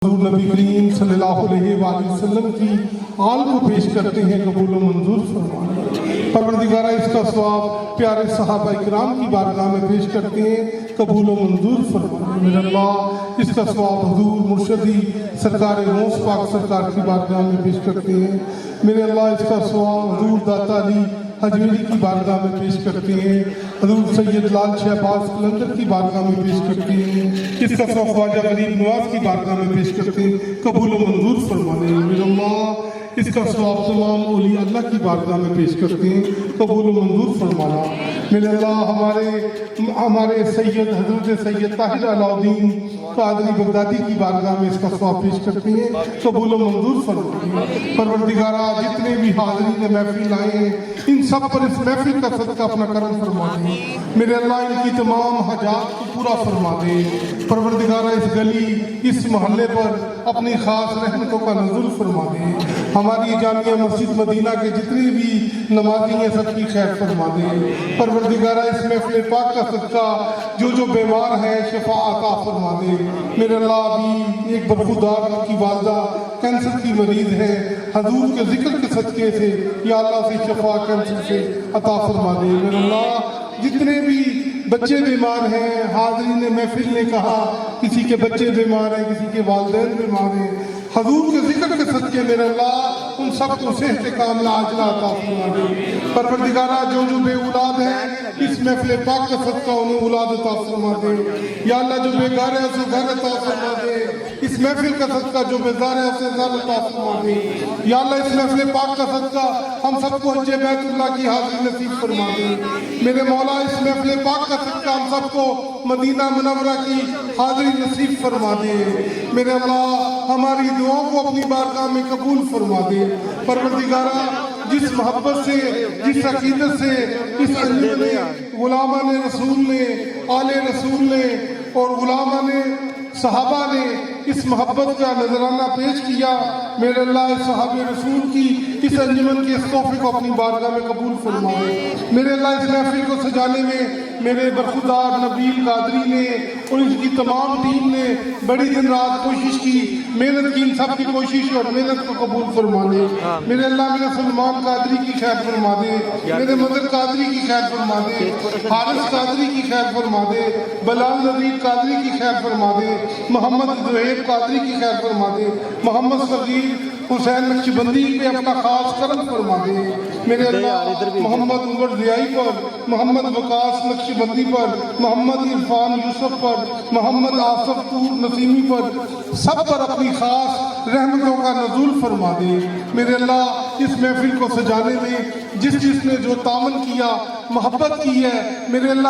حضور نبی کریم صلی اللہ علیہ وآلہ وسلم کی آل کو پیش کرتے ہیں، قبول و منظور فرمائے۔ پروردگارہ اس کا ثواب پیارے صحابہ اکرام کی بارگاہ میں پیش کرتے ہیں، قبول و منظور فرمائے۔ میرے اللہ اس کا ثواب حضور مرشدی سرکار غوث پاک سرکار کی بارگاہ میں پیش کرتے ہیں۔ میرے اللہ اس کا ثواب حضور داتا علی حجویری کی بارگاہ میں پیش کرتے ہیں، حضور سید لال شہباز قلندر کی بارگاہ میں پیش کرتے ہیں، اس کا ثواب خواجہ غریب نواز کی بارگاہ میں پیش کرتے ہیں، قبول و منظور فرمانے۔ میرے اللہ اس کا ثواب تمام اولیاء اللہ کی بارگاہ میں پیش کرتے ہیں، قبول و منظور فرمانا۔ میرے اللہ ہمارے سید حضرت سید طاہر علاؤدین قادری بغدادی کی بارگاہ میں اس کا ثواب پیش کرتے ہیں، قبول و منظور فرمائے۔ پروردگارہ جتنے بھی حاضرین محفل آئے ہیں ان سب پر اس محفل کا صدقہ اپنا کرم فرما دے۔ میرے اللہ ان کی تمام حاجات کو پورا فرما دے۔ پروردگارہ اس گلی اس محلے پر اپنی خاص رحمتوں کا نزول فرما دے۔ ہماری جامعہ مسجد مدینہ کے جتنے بھی نمازی ہیں سب کی خیر فرما دے۔ پروردگارہ اس محفل پاک کا صدقہ جو بیمار ہے شفا عطا فرما دے۔ میرے اللہ ابھی ایک برخودار کی والدہ کینسر کی مریض ہے، حضور کے ذکر کے صدقے سے یا اللہ سے شفا کینسر سے عطا فرما دے۔ میرے اللہ جتنے بھی بچے بیمار ہیں، حاضرین محفل نے کہا کسی کے بچے بیمار ہیں، کسی کے والدین بیمار ہیں، حضور کے ذکر کے صدقے میرے اللہ ان سب کو صحت کاملہ عاجلہ عطا فرما دے۔ پروردگارہ جو بے اولاد ہیں اس محفل پاک کا صدقہ انہیں اولاد عطا فرما دے۔ یا اللہ جو بیگار ہے اسے گھر عطا فرما دے۔ اس محفل کا صدقہ جو بیزار ہے اسے زار عطا فرما دے۔ یا اللہ اس محفل پاک کا صدقہ ہم سب کو حج بیت اللہ کی حاضری نصیب فرما دے۔ میرے مولا اس محفل پاک کا صدقہ ہم سب کو مدینہ منورہ کی حاضری نصیب فرما دے۔ میرے اللہ ہماری دعاؤں کو اپنی بارگاہ میں قبول فرما دے۔ پروردگارہ جس محبت سے، جس عقیدت سے اس انجمن نے، علماء نے، رسول نے، آل رسول نے اور علماء نے، صحابہ نے اس محبت کا نذرانہ پیش کیا، میرے اللہ اس صحابہ رسول کی اس انجمن کے اس تحفے کو اپنی بارگاہ میں قبول فرمائے۔ میرے اللہ اس محفل کو سجانے میں میرے برخودار نبیل قادری نے اور اس کی تمام ٹیم نے بڑی دن رات کوشش کی، محنت کی، ان سب کی کوشش اور محنت کو قبول فرما دے۔ میرے اللہ میرے سلمان قادری کی خیر فرما دے، میرے مدر قادری کی خیر فرما دے، حارث قادری کی خیر فرما دے، بلال نذیر قادری کی خیر فرما دے، محمد زہیر قادری کی خیر فرما دے، محمد صغیر حسین نقشبندی پہ اپنا خاص کرم فرما دے۔ میرے اللہ محمد عمر ضیائی پر، محمد وقاص نقشبندی پر، محمد عرفان یوسف پر، محمد آصف طور نسیمی پر، سب پر اپنی خاص رحمتوں کا نزول فرما دے۔ میرے اللہ اس محفل کو سجانے میں جس نے جو تعاون کیا، محبت کی ہے، میرے اللہ